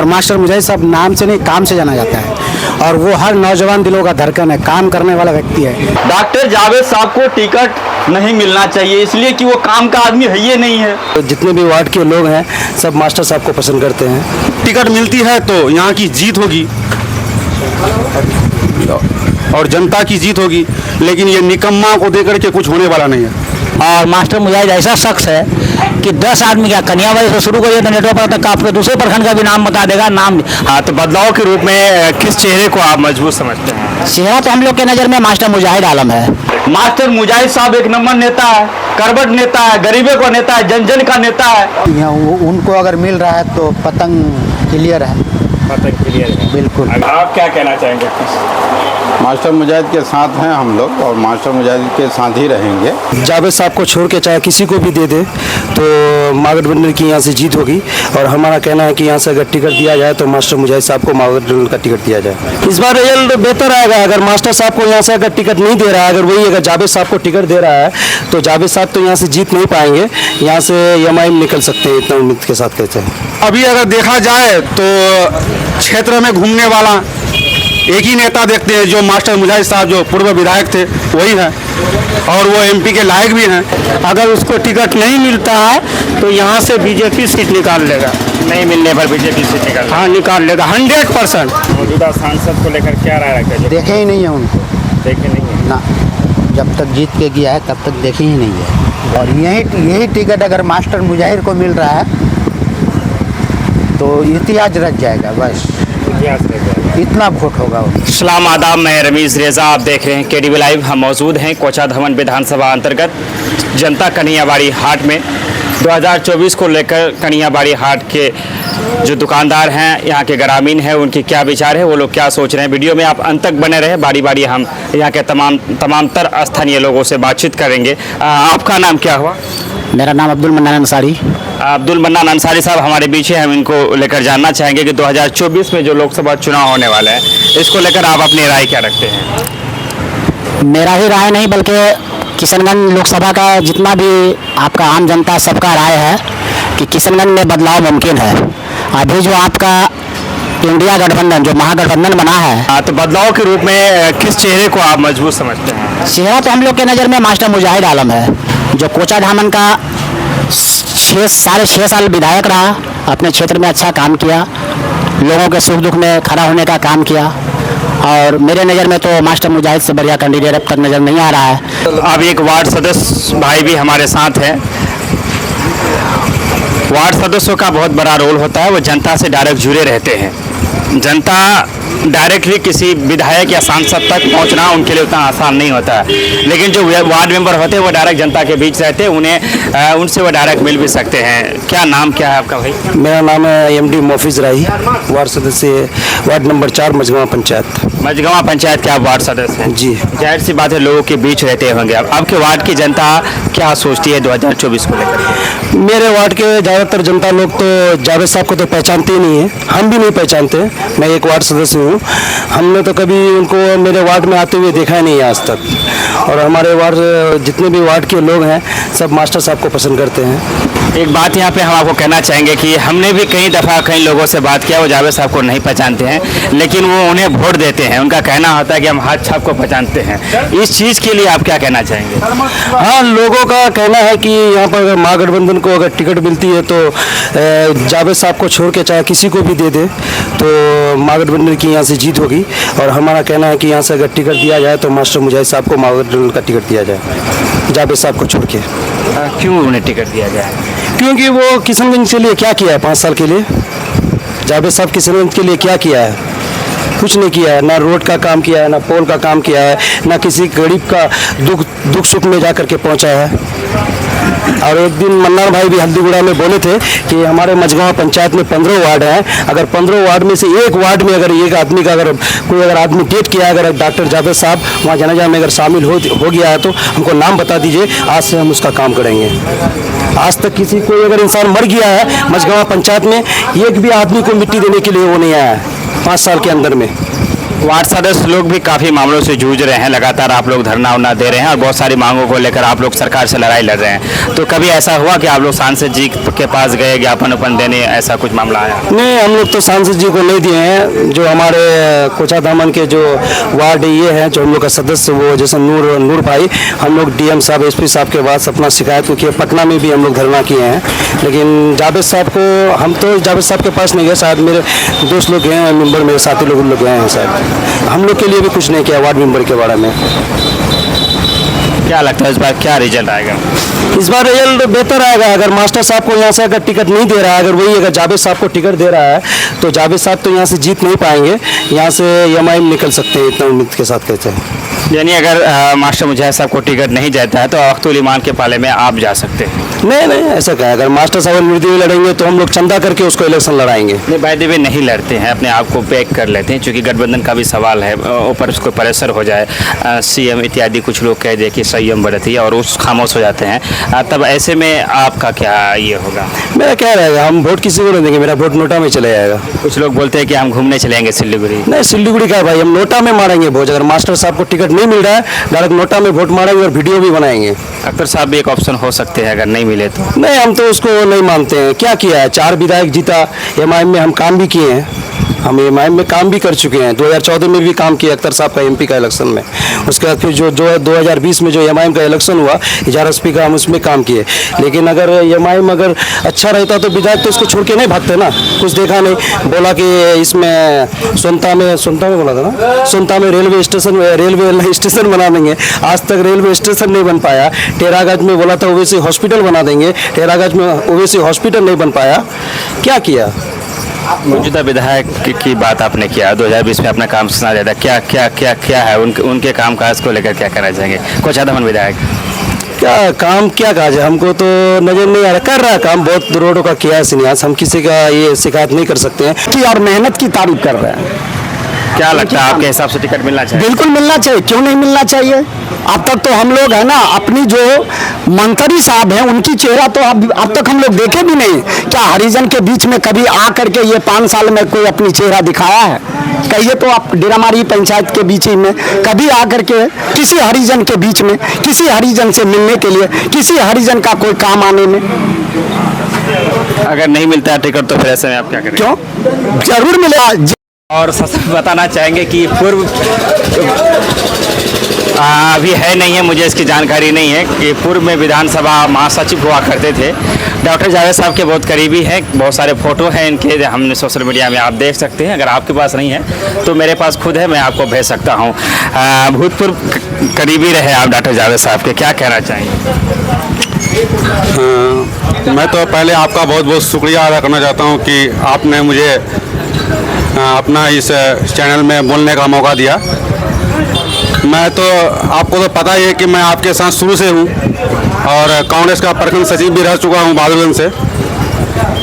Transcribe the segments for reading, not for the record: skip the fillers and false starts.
और मास्टर मुजाहिद साहब नाम से नहीं काम से जाना जाता है और वो हर नौजवान दिलों का धड़कन है, काम करने वाला व्यक्ति है। डॉक्टर जावेद साहब को टिकट नहीं मिलना चाहिए इसलिए कि वो काम का आदमी है ही नहीं है। तो जितने भी वार्ड के लोग हैं सब मास्टर साहब को पसंद करते हैं। टिकट मिलती है तो यहाँ की जीत होगी और जनता की जीत होगी, लेकिन ये निकम्मा को देकर के कुछ होने वाला नहीं है। और मास्टर मुजाहिद ऐसा शख्स है कि 10 आदमी क्या कन्याबाई से शुरू करिए तो नेटवर्क पर तक आपके दूसरे प्रखंड का भी नाम बता देगा। नाम हाँ, तो बदलाव के रूप में किस चेहरे को आप मजबूत समझते हैं? चेहरा तो हम लोग के नज़र में मास्टर मुजाहिद आलम है। मास्टर मुजाहिद साहब एक नंबर नेता है, करबट नेता है, गरीबों का नेता है, जन जन का नेता है। यहाँ उनको अगर मिल रहा है तो पतंग क्लियर है। पतंग क्लियर है, बिल्कुल। आप क्या कहना चाहेंगे? मास्टर मुजाहिद के साथ हैं हम लोग और मास्टर मुजाहिद के साथ ही रहेंगे। जावेद साहब को छोड़ के चाहे किसी को भी दे दे तो महागठबंधन की यहाँ से जीत होगी और हमारा कहना है कि यहाँ से अगर टिकट दिया जाए तो मास्टर मुजाहिद साहब को महागठबंधन का टिकट दिया जाए। इस बार रिजल्ट बेहतर आएगा। अगर मास्टर साहब को यहाँ से अगर टिकट नहीं दे रहा है, अगर वही अगर जावेद साहब को टिकट दे रहा है तो जावेद साहब तो यहाँ से जीत नहीं पाएंगे, यहाँ से एमआईएम निकल सकते हैं, इतना उम्मीद के साथ कहते हैं। अभी अगर देखा जाए तो क्षेत्र में घूमने वाला एक ही नेता देखते हैं जो मास्टर मुजाहिद साहब जो पूर्व विधायक थे वही हैं और वो एमपी के लायक भी हैं। अगर उसको टिकट नहीं मिलता है तो यहाँ से बीजेपी सीट निकाल लेगा। नहीं मिलने पर बीजेपी से निकल, हाँ निकाल लेगा 100%। मौजूदा सांसद को लेकर क्या राय रखते हैं? देखे ही नहीं है उनको, देखे नहीं है ना, जब तक जीत के गया है तब तक देखे ही नहीं है। और यही टिकट अगर मास्टर मुजाहिद को मिल रहा है तो इतिहास रच जाएगा, बस इतिहास रह जाएगा। इतना वोट होगा। सलाम आदाब, मैं रमीज़ रेज़ा, आप देख रहे हैं केडीवी लाइव। हम मौजूद हैं कोचा धवन विधानसभा अंतर्गत जनता कन्हैयाबाड़ी हाट में। 2024 को लेकर कन्हैयाबाड़ी हाट के जो दुकानदार हैं, यहाँ के ग्रामीण हैं, उनकी क्या विचार है, वो लोग क्या सोच रहे हैं। वीडियो में आप अंत तक बने रहे, बारी बारी हम यहाँ के तमाम स्थानीय लोगों से बातचीत करेंगे। आपका नाम क्या हुआ? मेरा नाम अब्दुल मन्नान अंसारी। अब्दुल मन्नान अंसारी साहब हमारे बीच हैं, हम इनको लेकर जानना चाहेंगे कि 2024 में जो लोकसभा चुनाव होने वाला है इसको लेकर आप अपनी राय क्या रखते हैं? मेरा ही राय नहीं बल्कि किशनगंज लोकसभा का जितना भी आपका आम जनता सबका राय है कि किशनगंज में बदलाव मुमकिन है। अभी जो आपका इंडिया गठबंधन जो महागठबंधन बना है, तो बदलाव के रूप में किस चेहरे को आप मजबूत समझते हैं? चेहरा तो हम लोग के नज़र में मास्टर मुजाहिद आलम है, जो कोचा धामन का 6 साल विधायक रहा, अपने क्षेत्र में अच्छा काम किया, लोगों के सुख दुख में खड़ा होने का काम किया और मेरे नज़र में तो मास्टर मुजाहिद से बढ़िया कैंडिडेट अब तक नज़र नहीं आ रहा है। अब एक वार्ड सदस्य भाई भी हमारे साथ हैं। वार्ड सदस्यों का बहुत बड़ा रोल होता है, वो जनता से डायरेक्ट जुड़े रहते हैं। जनता डायरेक्टली किसी विधायक या सांसद तक पहुंचना उनके लिए उतना आसान नहीं होता है, लेकिन जो वार्ड मेंबर होते हैं वो डायरेक्ट जनता के बीच रहते हैं, उन्हें उनसे वो डायरेक्ट मिल भी सकते हैं। क्या नाम क्या है आपका भाई? मेरा नाम है एमडी मोफिज राही, वार्ड सदस्य वार्ड नंबर 4 मझगांव पंचायत। मझगांव पंचायत के आप वार्ड सदस्य हैं? जी। जाहिर सी बात है लोगों के बीच रहते होंगे। आपके वार्ड की जनता क्या सोचती है 2024 को लेकर? मेरे वार्ड के ज़्यादातर जनता लोग तो जावेद साहब को तो पहचानते ही नहीं है, हम भी नहीं पहचानते। मैं एक वार्ड सदस्य हूँ, हमने तो कभी उनको मेरे वार्ड में आते हुए देखा ही नहीं है आज तक। और हमारे वार्ड जितने भी वार्ड के लोग हैं सब मास्टर साहब को पसंद करते हैं। एक बात यहाँ पे हम आपको कहना चाहेंगे कि हमने भी कई दफ़ा कई लोगों से बात किया, वो जावेद साहब को नहीं पहचानते हैं, लेकिन वो उन्हें वोट देते हैं। उनका कहना होता है कि हम हाथ छाप को पहचानते हैं। इस चीज़ के लिए आप क्या कहना चाहेंगे? हाँ, लोगों का कहना है कि यहाँ पर अगर महागठबंधन को अगर टिकट मिलती है तो जावेद साहब को छोड़ के चाहे किसी को भी दे दे तो महागठबंधन की यहाँ से जीत होगी और हमारा कहना है कि यहाँ से अगर टिकट दिया जाए तो मास्टर मुजाहिद साहब को महागठबंधन का टिकट दिया जाए, जावेद साहब को छोड़ के। क्यों उन्हें टिकट दिया जाए? क्योंकि वो किशनगंज के लिए क्या किया है 5 साल के लिए? जावेद साहब किशनगंज के लिए क्या किया है? कुछ नहीं किया है। ना रोड का काम किया है, ना पोल का काम किया है, ना किसी गरीब का दुख सुख में जा करके पहुंचा है। और एक दिन मन्नार भाई भी हल्दीगुड़ा में बोले थे कि हमारे मझगांव पंचायत में 15 वार्ड हैं, अगर 15 वार्ड में से एक वार्ड में अगर एक आदमी का कोई आदमी डेट किया है, अगर डॉक्टर जावेद साहब वहाँ जनाजा में अगर शामिल हो गया है तो हमको नाम बता दीजिए, आज से हम उसका काम करेंगे। आज तक किसी कोई अगर इंसान मर गया है मझगांव पंचायत में, एक भी आदमी को मिट्टी देने के लिए वो नहीं आया है 5 साल के अंदर में। वार्ड सदस्य लोग भी काफ़ी मामलों से जूझ रहे हैं, लगातार आप लोग धरना उरना दे रहे हैं और बहुत सारी मांगों को लेकर आप लोग सरकार से लड़ाई लड़ रहे हैं। तो कभी ऐसा हुआ कि आप लोग सांसद जी के पास गए ज्ञापन उपन देने, ऐसा कुछ मामला आया? नहीं, हम लोग तो सांसद जी को नहीं दिए हैं। जो हमारे कोचा धामन के जो वार्ड ये हैं, जो हम लोग का सदस्य वो जैसे नूर भाई, हम लोग डीएम साहब एसपी साहब के पास अपना शिकायत को किया। पटना में भी हम लोग धरना किए हैं, लेकिन जावेद साहब को हम तो जावेद साहब के पास नहीं गए। शायद मेरे दोस्त लोग गए हैं, मेंबर मेरे साथी लोग गए हैं शायद। हम लोग के लिए भी कुछ नहीं किया वार्ड मेंबर के बारे में। क्या लगता है इस बार क्या रिजल्ट आएगा? इस बार रिजल्ट बेहतर आएगा। अगर मास्टर साहब को यहाँ से अगर टिकट नहीं दे रहा है, अगर वही अगर जावेद साहब को टिकट दे रहा है तो जावेद साहब तो यहाँ से जीत नहीं पाएंगे, यहाँ से एमआईएम निकल सकते हैं, इतना उम्मीद के साथ कहते हैं। यानी अगर मास्टर मुजाहिद साहब को टिकट नहीं जाता है तो अख्तुल ईमान के पाले में आप जा सकते हैं? नहीं, ऐसा क्या है, अगर मास्टर साहब निर्दलीय लड़ेंगे तो हम लोग चंदा करके उसको इलेक्शन लड़ाएंगे। नहीं, बाय वे नहीं लड़ते हैं, अपने आप को पैक कर लेते हैं, क्योंकि गठबंधन का भी सवाल है, ऊपर उसको प्रेशर हो जाए, सीएम इत्यादि कुछ लोग कह दे कि संयम बरतिए और उस खामोश हो जाते हैं। तब ऐसे में आपका क्या ये होगा? मेरा क्या रहेगा, हम वोट किसी को नहीं देंगे, मेरा वोट नोटा में चले जाएगा। कुछ लोग बोलते हैं कि हम घूमने चलेंगे सिल्लीगुड़ी। नहीं, सिल्लीगुड़ी का भाई, हम नोटा में मारेंगे वोट। अगर मास्टर साहब को टिकट नहीं मिल रहा है, डायरेक्ट नोटा में वोट मारेंगे और वीडियो भी बनाएंगे। अख्तर साहब भी एक ऑप्शन हो सकते हैं अगर नहीं मिले तो। नहीं, हम तो उसको नहीं मानते हैं। क्या किया है, 4 विधायक जीता, एमआईएम में हम काम भी किए हैं, हम एमआईएम में काम भी कर चुके हैं। 2014 में भी काम किया अख्तर साहब का एमपी का इलेक्शन में। उसके बाद फिर जो 2020 में जो एमआईएम का इलेक्शन हुआ, 11 का हम उसमें काम किए। लेकिन अगर एमआईएम अगर अच्छा रहता तो विधायक तो इसको छोड़ के नहीं भागते ना। कुछ देखा नहीं, बोला कि इसमें सोनता में बोला था ना, सोनता में रेलवे स्टेशन बना देंगे। आज तक रेलवे स्टेशन नहीं बन पाया। टेरागंज में बोला था ओवैसी हॉस्पिटल बना देंगे, टेरागंज में ओवैसी हॉस्पिटल नहीं बन पाया। क्या किया? मौजूदा विधायक की बात आपने किया, 2020 में अपना काम सुना जाता, क्या है उनके कामकाज को लेकर क्या कहना चाहेंगे? कोचा धामन विधायक क्या काम क्या कहा जाए, हमको तो नजर नहीं आ रहा। कर रहा है काम, बहुत रोडों का किया है सिन्यास, हम किसी का ये शिकायत नहीं कर सकते हैं कि और मेहनत की तारीफ कर रहे हैं। क्या लगता है आपके हिसाब से टिकट मिलना चाहिए? बिल्कुल मिलना चाहिए, क्यों नहीं मिलना चाहिए। अब तक तो हम लोग है ना, अपनी जो मंत्री साहब हैं उनकी चेहरा तो अब तक हम लोग देखे भी नहीं। क्या हरिजन के बीच में कभी आ करके ये 5 साल में कोई अपनी चेहरा दिखाया है? कहिए तो आप डेरामारी पंचायत के बीच में कभी आ करके किसी हरिजन के बीच में, किसी हरिजन से मिलने के लिए, किसी हरिजन का कोई काम आने में? अगर नहीं मिलता है टिकट तो फिर ऐसे में आप क्या करेंगे? क्यों, जरूर मिलेगा। और सच बताना चाहेंगे कि पूर्व अभी है नहीं है, मुझे इसकी जानकारी नहीं है कि पूर्व में विधानसभा महासचिव हुआ करते थे डॉक्टर जावेद साहब के बहुत करीबी हैं। बहुत सारे फोटो हैं इनके, हमने सोशल मीडिया में आप देख सकते हैं। अगर आपके पास नहीं है तो मेरे पास खुद है, मैं आपको भेज सकता हूँ। भूतपूर्व करीबी रहे आप डॉक्टर जावेद साहब के, क्या कहना चाहेंगे? मैं तो पहले आपका बहुत बहुत शुक्रिया अदा करना चाहता हूँ कि आपने मुझे अपना इस चैनल में बोलने का मौका दिया। मैं तो आपको तो पता ही है कि मैं आपके साथ शुरू से हूँ और कांग्रेस का प्रखंड सचिव भी रह चुका हूँ बहादुरगंज से।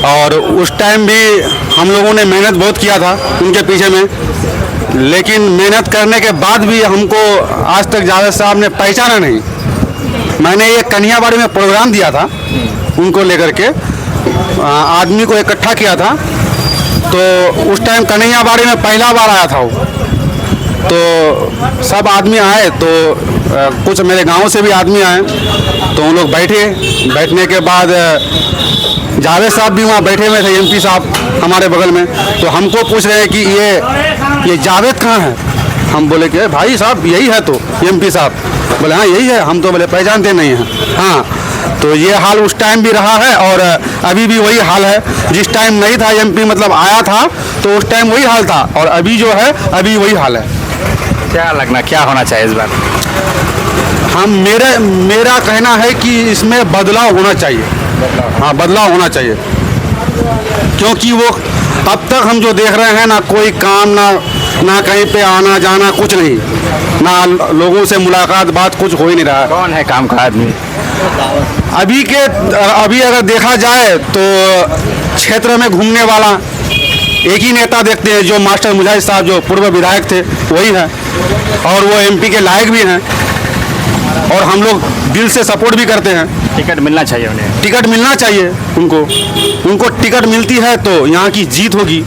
और उस टाइम भी हम लोगों ने मेहनत बहुत किया था उनके पीछे में, लेकिन मेहनत करने के बाद भी हमको आज तक जावेद साहब ने पहचाना नहीं। मैंने ये कन्याबाड़ी में प्रोग्राम दिया था, उनको लेकर के आदमी को इकट्ठा किया था। तो उस टाइम कन्हैयाबाड़ी में पहला बार आया था वो, तो सब आदमी आए, तो कुछ मेरे गांव से भी आदमी आए, तो उन लोग बैठने के बाद जावेद साहब भी वहाँ बैठे हुए थे, एमपी साहब हमारे बगल में। तो हमको पूछ रहे हैं कि ये जावेद कहाँ है? हम बोले कि भाई साहब यही है, तो एमपी साहब बोले हाँ यही है। हम तो बोले पहचानते नहीं हैं। हाँ, तो ये हाल उस टाइम भी रहा है और अभी भी वही हाल है। जिस टाइम नहीं था एमपी मतलब आया था तो उस टाइम वही हाल था और अभी जो है अभी वही हाल है। क्या होना चाहिए इस बार? मेरा कहना है कि इसमें बदलाव होना चाहिए। हाँ, बदलाव होना चाहिए, क्योंकि वो अब तक हम जो देख रहे हैं ना, कोई काम ना कहीं पे आना जाना कुछ नहीं, ना लोगों से मुलाकात बात कुछ हो ही नहीं रहा है। कौन है काम का आदमी अभी अगर देखा जाए तो क्षेत्र में घूमने वाला एक ही नेता देखते हैं, जो मास्टर मुजाहिद साहब जो पूर्व विधायक थे वही है, और वो एमपी के लायक भी हैं और हम लोग दिल से सपोर्ट भी करते हैं। टिकट मिलना चाहिए उन्हें, टिकट मिलना चाहिए उनको टिकट मिलती है तो यहाँ की जीत होगी।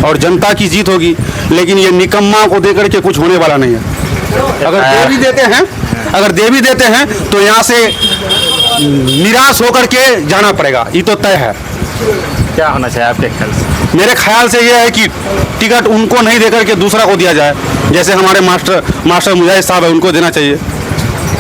और जनता की जीत होगी। लेकिन ये निकम्मा को देकर के कुछ होने वाला नहीं है। अगर दे भी देते हैं तो यहाँ से निराश होकर के जाना पड़ेगा, ये तो तय है। क्या होना चाहिए आपके ख्याल से? मेरे ख्याल से ये है कि टिकट उनको नहीं देकर के दूसरा को दिया जाए। जैसे हमारे मास्टर मुजाहिद साहब है, उनको देना चाहिए।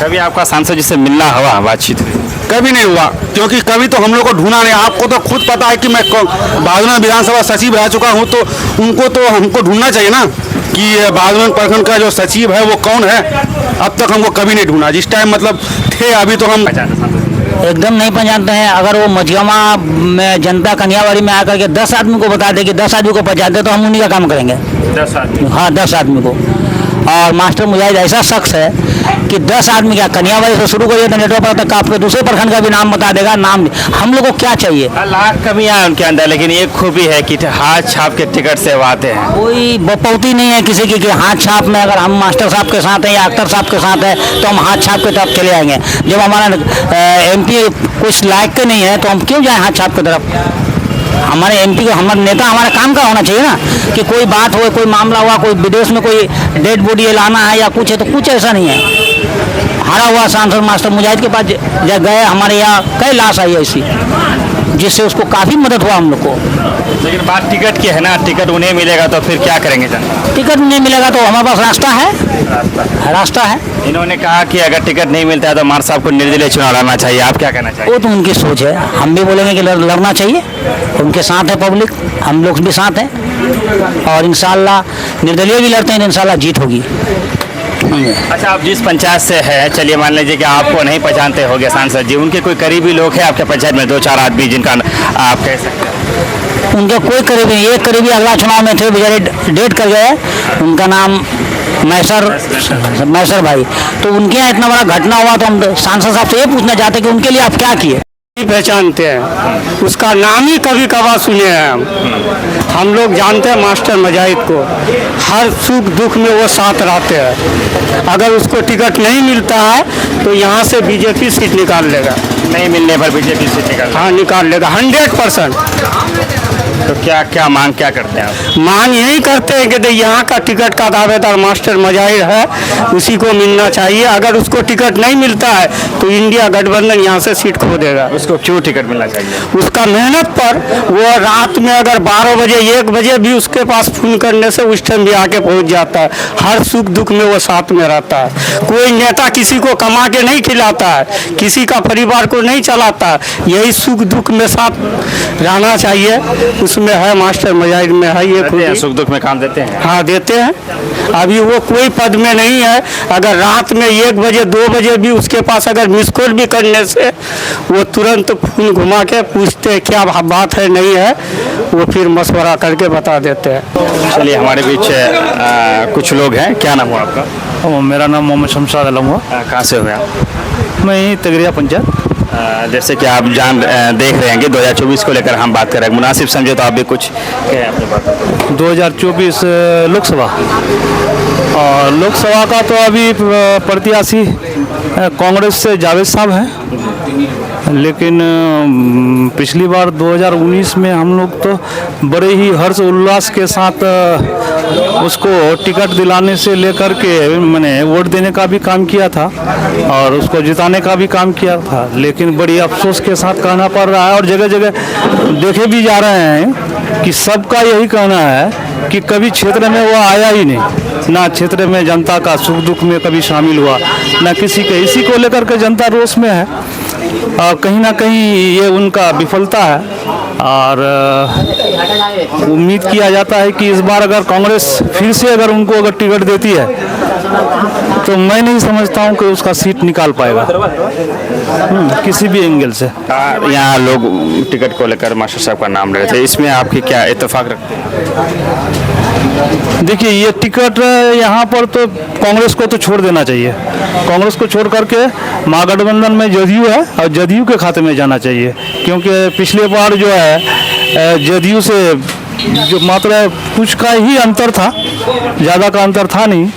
कभी आपका सांसद जी से मिलना हुआ, बातचीत हुई? कभी नहीं हुआ, क्योंकि कभी तो हम लोग को ढूंढा नहीं। आपको तो खुद पता है कि मैं बागलुन विधानसभा सचिव रह चुका हूं, तो उनको तो हमको ढूंढना चाहिए ना कि बागलुन प्रखंड का जो सचिव है वो कौन है। अब तक हमको कभी नहीं ढूंढा। जिस टाइम मतलब थे, अभी तो हम एकदम नहीं पहचानते हैं। अगर वो मझियामा में जनता कन्यावाड़ी में आकर के 10 आदमी को बता दे कि 10 आदमी को पहचानते, तो हम उन्हीं का काम करेंगे। 10 आदमी? हाँ, 10 आदमी को। और मास्टर मुजाहिद ऐसा शख्स है कि 10 आदमी क्या, कन्यावाड़ी से शुरू करिए तो नेटवर्क पर तक आपके दूसरे प्रखंड का भी नाम बता देगा। नाम हम लोग को क्या चाहिए? लाख कमियां हैं उनके अंदर, लेकिन एक खूबी है कि हाथ छाप के टिकट से वो आते हैं। कोई बपौती नहीं है किसी की कि हाथ छाप में अगर हम मास्टर साहब के साथ हैं या अख्तर साहब के साथ हैं तो हम हाथ छाप के तरफ चले आएंगे। जब हमारा MP कुछ लायक के नहीं है तो हम क्यों जाएं हाथ छाप की तरफ? हमारे MP को, हमारे नेता हमारे काम का होना चाहिए ना, कि कोई बात हो, कोई मामला हुआ, कोई विदेश में कोई डेड बॉडी लाना है या कुछ है, तो कुछ ऐसा नहीं है। हारा हुआ सांसद मास्टर मुजाहिद के पास जब गए, हमारे यहाँ कई लाश आई ऐसी, जिससे उसको काफ़ी मदद हुआ हम लोग को। लेकिन बात टिकट की है ना, टिकट उन्हें मिलेगा तो फिर क्या करेंगे जनता? टिकट नहीं मिलेगा तो हमारे पास रास्ता है। इन्होंने कहा कि अगर टिकट नहीं मिलता है तो मार साहब को निर्दलीय चुनाव लड़ना चाहिए। आप क्या कहना चाहिए? वो तो उनकी सोच है। हम भी बोलेंगे कि लड़ना चाहिए, उनके साथ है पब्लिक, हम लोग भी साथ हैं, और इंशाल्लाह निर्दलीय भी लड़ते हैं तो इंशाल्लाह जीत होगी। अच्छा, आप जिस पंचायत से है, चलिए मान लीजिए कि आपको नहीं पहचानते होंगे सांसद जी, उनके कोई करीबी लोग हैं आपके पंचायत में, 2-4 आदमी जिनका आप कह सकते हैं? उनके कोई करीबी नहीं। एक करीबी अगला चुनाव में थे, बेचारे डेट कर गए, उनका नाम मैसर भाई। तो उनके यहाँ इतना बड़ा घटना हुआ तो हम सांसद साहब से ये पूछना चाहते हैं कि उनके लिए आप क्या किए? पहचानते हैं, उसका नाम ही कभी कभार सुने हैं हम लोग जानते हैं मास्टर मुजाहिद को। हर सुख दुख में वो साथ रहते हैं। अगर उसको टिकट नहीं मिलता है तो यहाँ से बीजेपी सीट निकाल लेगा। नहीं मिलने पर बीजेपी सीट निकाल? हाँ, निकाल लेगा 100%। तो क्या मांग क्या करते हैं आप? मांग यही करते हैं कि यहाँ का टिकट का दावेदार मास्टर मुजाहिद है, उसी को मिलना चाहिए। अगर उसको टिकट नहीं मिलता है तो इंडिया गठबंधन यहाँ से सीट खो देगा। उसको क्यों टिकट मिलना चाहिए? उसका मेहनत पर, वो रात में अगर 12 बजे 1 बजे भी उसके पास फोन करने से उस टाइम भी आके पहुँच जाता है। हर सुख दुख में वो साथ में रहता है। कोई नेता किसी को कमा के नहीं खिलाता है, किसी का परिवार को नहीं चलाता। यही सुख दुख में साथ रहना चाहिए, उसमें है, मास्टर मुजाहिद में है ये खुद। सुख दुख में काम देते हैं? हाँ, देते हैं। अभी वो कोई पद में नहीं है। अगर रात में 1 बजे 2 बजे भी उसके पास अगर मिस कॉल भी करने से वो तुरंत फोन घुमा के पूछते हैं क्या बात है, नहीं है, वो फिर मशवरा करके बता देते हैं। चलिए, हमारे बीच कुछ लोग हैं। क्या नाम हुआ आपका? मेरा नाम मोहम्मद शमशाद आलम हुआ। कहाँ से हुए आप? मैं यहीं तगरिया पंचायत। जैसे कि आप देख रहे हैं कि 2024 को लेकर हम बात कर रहे हैं, मुनासिब समझे तो आप भी कुछ कहें अपनी बात। 2024 लोकसभा, और लोकसभा का तो अभी प्रत्याशी कांग्रेस से जावेद साहब हैं, लेकिन पिछली बार 2019 में हम लोग तो बड़े ही हर्ष उल्लास के साथ उसको टिकट दिलाने से लेकर के मैंने वोट देने का भी काम किया था और उसको जिताने का भी काम किया था। लेकिन बड़ी अफसोस के साथ कहना पड़ रहा है, और जगह जगह देखे भी जा रहे हैं कि सबका यही कहना है कि कभी क्षेत्र में वो आया ही नहीं, ना क्षेत्र में जनता का सुख दुख में कभी शामिल हुआ, ना किसी के। इसी को लेकर के जनता रोष में है, और कहीं ना कहीं ये उनका विफलता है। और उम्मीद किया जाता है कि इस बार अगर कांग्रेस फिर से अगर उनको अगर टिकट देती है तो मैं नहीं समझता हूं कि उसका सीट निकाल पाएगा किसी भी एंगल से। यहाँ लोग टिकट को लेकर मास्टर साहब का नाम ले रहे थे, इसमें आपकी क्या इत्तेफाक रखते हैं? देखिए, ये टिकट यहाँ पर तो कांग्रेस को तो छोड़ देना चाहिए। कांग्रेस को छोड़ करके महागठबंधन में जदयू है और जदयू के खाते में जाना चाहिए, क्योंकि पिछले बार जो है जदयू से जो मात्र कुछ का ही अंतर था, ज़्यादा का अंतर था नहीं,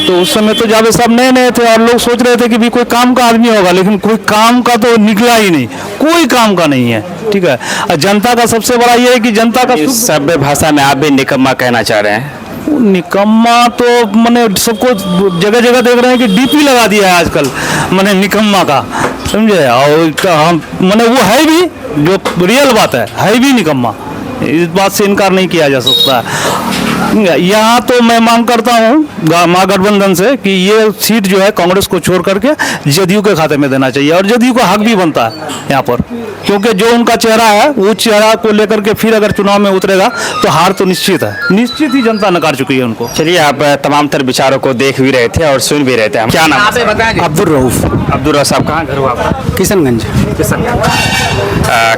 तो उस समय तो जावेद साहब नए नए थे और लोग सोच रहे थे कि भी कोई काम का आदमी होगा, लेकिन कोई काम का तो निकला ही नहीं, कोई काम का नहीं है। ठीक है, और जनता का सबसे बड़ा ये है कि जनता का इस सभ्य भाषा में आप भी निकम्मा कहना चाह रहे हैं? निकम्मा तो मैंने सबको जगह जगह देख रहे हैं कि डीपी लगा दिया है आजकल, मैंने निकम्मा का, समझे। और हम मैंने वो है भी, जो रियल बात है भी निकम्मा, इस बात से इनकार नहीं किया जा सकता। यहाँ तो मैं मांग करता हूँ महागठबंधन से कि ये सीट जो है कांग्रेस को छोड़ करके जदयू के खाते में देना चाहिए, और जदयू का हक भी बनता है यहाँ पर, क्योंकि जो उनका चेहरा है वो चेहरा को लेकर के फिर अगर चुनाव में उतरेगा तो हार तो निश्चित है, निश्चित ही जनता नकार चुकी है उनको। चलिए, आप तमाम तर विचारों को देख भी रहे थे और सुन भी रहे थे। क्या नाम है? अब्दुल रऊफ, अब्दुल रऊफ साहब, कहाँ घर हुआ आपका? किशनगंज।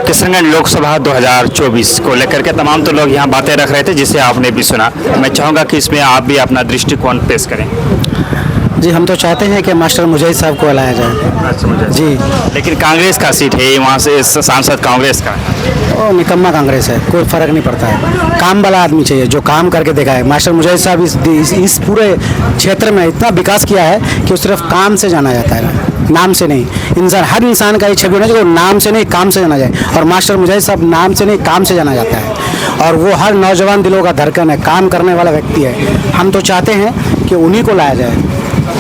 किशनगंज लोकसभा 2024 को लेकर के तमाम तो लोग यहाँ बातें रख रहे थे, जिसे आपने भी सुना। मैं चाहूँगा कि इसमें आप भी अपना दृष्टिकोण पेश करें। जी, हम तो चाहते हैं कि मास्टर मुजाहिद साहब को हलाया जाए। जी, लेकिन कांग्रेस का सीट है, वहाँ से सांसद कांग्रेस का है। वो निकम्मा कांग्रेस है, कोई फर्क नहीं पड़ता है। काम वाला आदमी चाहिए जो काम करके दिखाए। मास्टर मुजाहिद साहब इस पूरे क्षेत्र में इतना विकास किया है कि वो सिर्फ काम से जाना जाता है, नाम से नहीं। इंसान, हर इंसान का ये छवि होना चाहिए, वो नाम से नहीं काम से जाना जाए, और मास्टर मुजाहिद साहब नाम से नहीं काम से जाना जाता है, और वो हर नौजवान दिलों का धड़कन है, काम करने वाला व्यक्ति है। हम तो चाहते हैं कि उन्हीं को लाया जाए।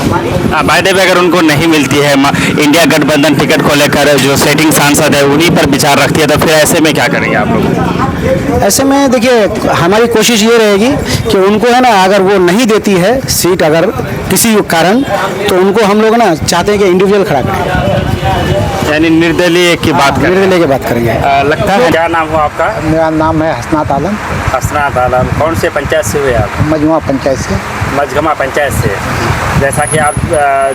बाय द वे, अगर उनको नहीं मिलती है इंडिया गठबंधन टिकट को लेकर, जो सेटिंग सांसद है उन्हीं पर विचार रखती है, तो फिर ऐसे में क्या करेंगे आप लोग? ऐसे में देखिए, हमारी कोशिश ये रहेगी कि उनको है ना, अगर वो नहीं देती है सीट अगर किसी कारण, तो उनको हम लोग ना चाहते हैं कि इंडिविजुअल खड़ा करें, यानी निर्दलीय की बात करें। निर्णय लेके बात करेंगे। लगता है। क्या नाम हो आपका? मेरा नाम है हसनात आलम, हसनात आलम। कौन से पंचायत से हुए आप? मजमुआ पंचायत से। मजगमा पंचायत से। जैसा कि आप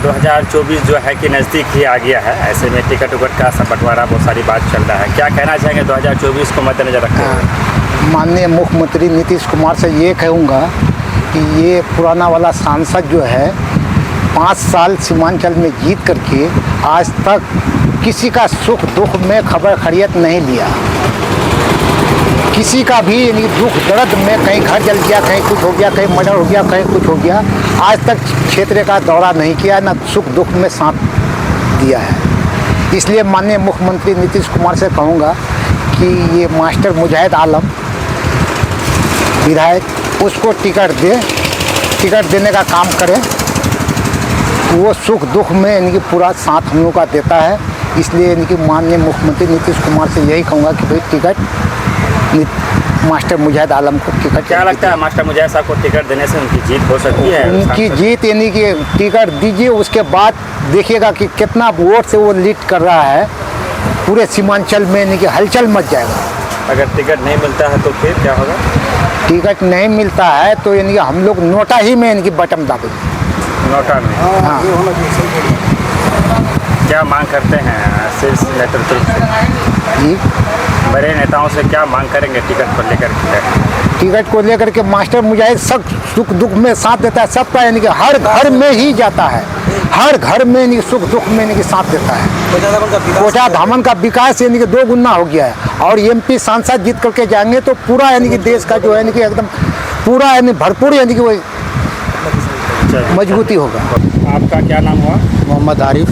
2024 जो है कि नज़दीक ही आ गया है, ऐसे में टिकट उकट का सब बंटवारा बहुत सारी बात चल रहा है, क्या कहना चाहेंगे 2024 को मद्देनजर रखते हुए? माननीय मुख्यमंत्री नीतीश कुमार से ये कहूँगा कि ये पुराना वाला सांसद जो है 5 साल सीमांचल में जीत करके आज तक किसी का सुख दुख में खबर खैरियत नहीं लिया। किसी का भी यानी दुख दर्द में, कहीं घर जल गया, कहीं कुछ हो गया, कहीं मर्डर हो गया, कहीं कुछ हो गया, आज तक क्षेत्र का दौरा नहीं किया, ना सुख दुख में साथ दिया है। इसलिए माननीय मुख्यमंत्री नीतीश कुमार से कहूँगा कि ये मास्टर मुजाहिद आलम विधायक, उसको टिकट देने का काम करें। वो सुख दुख में इनकी पूरा साथ हम लोग का देता है। इसलिए इनकी माननीय मुख्यमंत्री नीतीश कुमार से यही कहूँगा कि भाई टिकट मास्टर मुजाहिद आलम को टिकट। क्या लगता है मास्टर मुजाहिद साहब को टिकट देने से उनकी जीत हो सकती है? उनकी जीत यानी कि टिकट दीजिए, उसके बाद देखिएगा कि कितना वोट से वो लीड कर रहा है, पूरे सीमांचल में यानी कि हलचल मच जाएगा। अगर टिकट नहीं मिलता है तो फिर क्या होगा? टिकट नहीं मिलता है तो यानी कि हम लोग नोटा ही में यानी कि बटन दाबेंगे। नोटा में? हाँ। क्या मांग करते हैं शीर्ष नेतृत्व से? जी, बड़े नेताओं से क्या मांग करेंगे टिकट को लेकर के? टिकट को लेकर के मास्टर मुजाहिद सब सुख दुख में साथ देता है, सबका यानी कि हर घर में ही जाता है, हर घर में यानी सुख दुख में यानी कि साथ देता है। कोटा धामन का विकास यानी कि 2 गुना हो गया है, और एमपी सांसद जीत करके जाएंगे तो पूरा यानी कि देश का जो है यानी कि एकदम पूरा यानी भरपूर यानी कि वो मजबूती होगा। आपका क्या नाम हुआ? मोहम्मद आरिफ,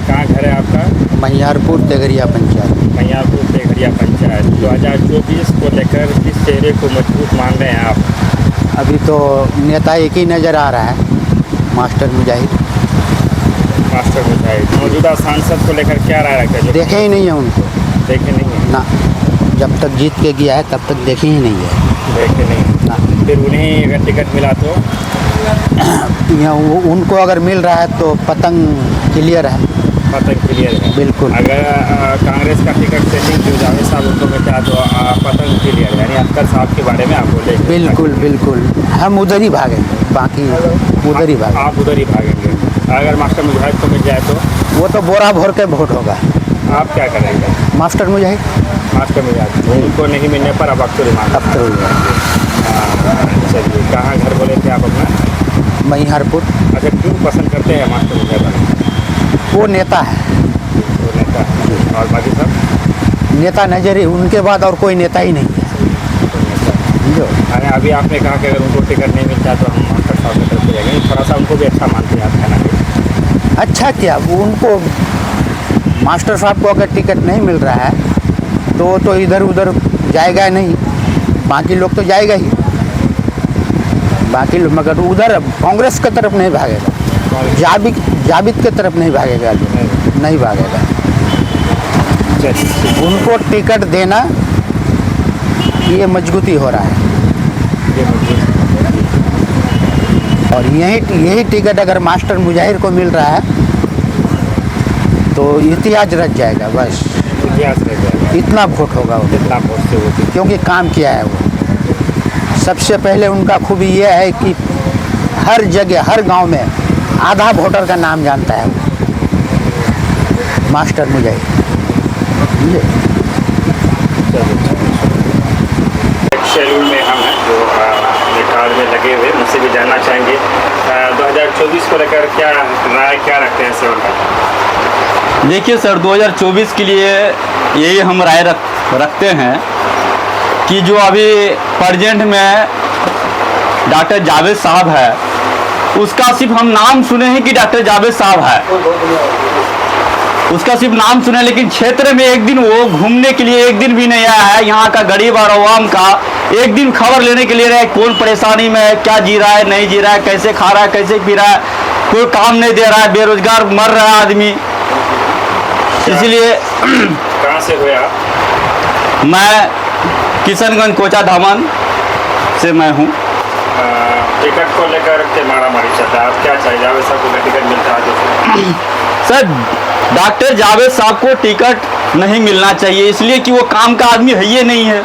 कहाँ घर है आपका? महियारपुर तेगरिया पंचायत। महियारपुर तेगरिया पंचायत। 2024 को लेकर किस चेहरे को मजबूत मान रहे हैं आप? अभी तो नेता एक ही नज़र आ रहा है, मास्टर मुजाहिद। मास्टर मुजाहिद। मौजूदा सांसद को लेकर क्या राय रखते हैं? देखे ही नहीं है उनको, देखे नहीं है ना, जब तक जीत के गया है तब तक देखे ही नहीं है। देखे नहीं ना। फिर उन्हें अगर टिकट मिला तो? या उनको अगर मिल रहा है तो पतंग क्लियर है। पतंग क्लियर है? बिल्कुल। अगर कांग्रेस का टिकट सेटिंग जो जावेद साहब उनको मिलता है तो पतंग क्लियर है, यानी अख्तर साहब के बारे में आप बोले? बिल्कुल बिल्कुल, हम उधर ही भागेंगे, बाकी उधर ही भागेंगे। आप उधर ही भागेंगे। अगर मास्टर मुजाहिद को मिल जाए तो? वो तो बोरा भर के वोट होगा। आप क्या करेंगे? मास्टर मुजाहिद। मास्टर मुजाहिद। उनको नहीं मिलने पर अब अख्तर ईमान। अख्तर चलिए, कहाँ घर बोले थे आप अपना? महियारपुर। अच्छा, क्यों पसंद करते हैं मास्टर मुजाहिद? वो नेता है। वो नेता है। और बाकी सब नेता नजर, उनके बाद और कोई नेता ही नहीं है। समझो। अभी आपने कहा कि अगर उनको टिकट नहीं मिलता तो हम मास्टर साहब की तरफ से जाएंगे, थोड़ा सा उनको भी अच्छा मानते हैं आप कहना चाहिए। अच्छा क्या वो उनको मास्टर साहब को अगर टिकट नहीं मिल रहा है तो इधर उधर जाएगा नहीं, बाकी लोग तो जाएगा ही, बाकी लोग मगर उधर कांग्रेस की तरफ नहीं भागेगा, जाबिद की तरफ नहीं भागेगा, नहीं भागेगा। उनको टिकट देना ये मजबूती हो रहा है, और यही टिकट अगर मास्टर मुजाहिर को मिल रहा है तो इतिहास रच जाएगा, बस इतिहास रह जाएगा, इतना वोट होगा वो, इतना वोट से वो क्योंकि काम किया है वो। सबसे पहले उनका खूबी ये है कि हर जगह हर गांव में आधा वोटर का नाम जानता है वो, मास्टर मुजाहिर। समझे? शेड्यूल में हम हैं जो अपने कार्ड में लगे हुए, मुझसे भी जानना चाहेंगे 2024 को लेकर क्या राय क्या रखते हैं सेवन का? देखिए सर, 2024 के लिए यही हम राय रखते हैं कि जो अभी प्रेजेंट में डॉक्टर जावेद साहब है, उसका सिर्फ हम नाम सुने हैं कि डॉक्टर जावेद साहब है, उसका सिर्फ नाम सुने, लेकिन क्षेत्र में एक दिन वो घूमने के लिए एक दिन भी नहीं आया है। यहाँ का गरीब और आवाम का एक दिन खबर लेने के लिए रहे, कौन परेशानी में है, क्या जी रहा है, नहीं जी रहा है, कैसे खा रहा है, कैसे पी रहा है, कोई काम नहीं दे रहा है, बेरोजगार मर रहा है आदमी। इसलिए कहाँ से हुए आप? मैं किशनगंज कोचा धामन से मैं हूँ। टिकट को लेकर के मारामारी चलता है, आप क्या चाहिए? जावेद साहब को टिकट मिलता है तो सर, डॉक्टर जावेद साहब को टिकट नहीं मिलना चाहिए, इसलिए कि वो काम का आदमी है ही नहीं है,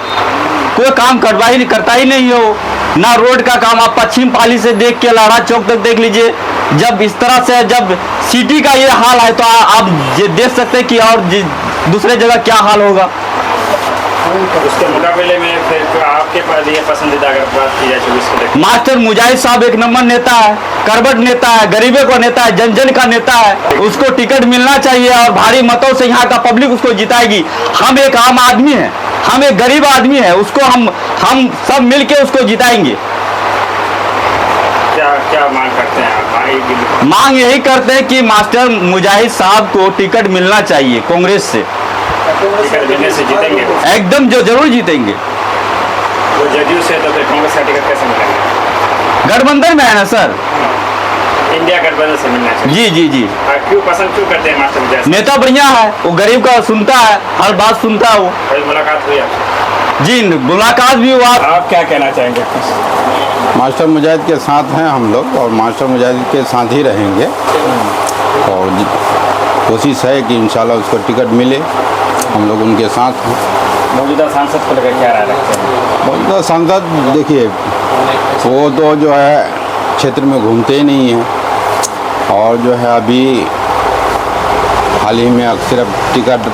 कोई काम करता ही नहीं है वो, ना रोड का काम। आप पश्चिम पाली से देख के लाड़ा चौक तक देख लीजिए, जब इस तरह से जब सिटी का ये हाल है तो आप ये देख सकते हैं कि और दूसरे जगह क्या हाल होगा। उसके मुकाबले में फिर आपके पास ये पसंदीदा अगर बात की जाए 24 को लेकर, मास्टर मुजाहिद साहब एक नंबर नेता है, करबट नेता है, गरीबों का नेता है, जन जन का नेता है, उसको टिकट मिलना चाहिए और भारी मतों से यहाँ का पब्लिक उसको जिताएगी। हम एक आम आदमी हैं, हम एक गरीब आदमी है, उसको हम सब मिल के उसको जिताएंगे। क्या क्या मांग करते हैं आप? मांग यही करते हैं कि मास्टर मुजाहिद साहब को टिकट मिलना चाहिए कांग्रेस से, टिकट मिलने से जीतेंगे एकदम जो जरूर जीतेंगे। वो जदयू से तो फिर कांग्रेस का टिकट कैसे मिलेगा? गठबंधन में है ना सर, इंडिया गठबंधन से मिलना चाहिए। जी जी जी। क्यों पसंद क्यों करते हैं मास्टर मुजाहिद? नेता बढ़िया है, वो गरीब का सुनता है, हर बात सुनता है वो। कोई मुलाकात हुई आपसे? जी, मुलाकात भी हुआ। आप क्या कहना चाहेंगे? मास्टर मुजाहिद के साथ हैं हम लोग और मास्टर मुजाहिद के साथ ही रहेंगे, और कोशिश है कि इंशाल्लाह उसको टिकट मिले, हम लोग उनके साथ हैं। मौजूदा सांसद को लेकर क्या राय रखते हैं? मौजूदा सांसद देखिए, वो तो जो है क्षेत्र में घूमते ही नहीं हैं, और जो है अभी हाल ही में सिर्फ टिकट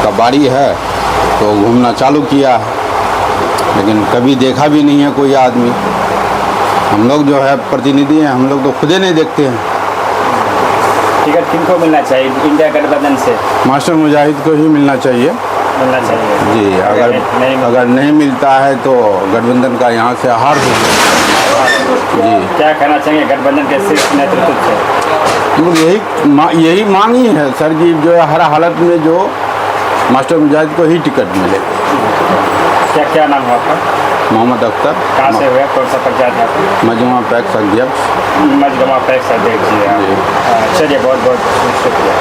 का बारी है तो घूमना चालू किया है, लेकिन कभी देखा भी नहीं है कोई आदमी। हम लोग जो है प्रतिनिधि हैं, हम लोग तो खुदे नहीं देखते हैं। टिकट किनको मिलना चाहिए इंडिया गठबंधन से? मास्टर मुजाहिद को ही मिलना चाहिए मिलना चाहिए जी। अगर नहीं मिलता है तो गठबंधन का यहाँ से हार होगी जी। क्या कहना चाहिए गठबंधन के शीर्ष नेतृत्व से? तो यही मांग ही है सर जी, जो है हर हालत में जो मास्टर मुजाहिद को ही टिकट मिले। क्या नाम है आपका? मोहम्मद अख्तर। कहाँ से हुआ, कौन सा पंचायत है आपका? मजमा पैक्स अध्यक्ष। मजमा पैक्स अध्यक्ष जी। चलिए, बहुत बहुत शुक्रिया।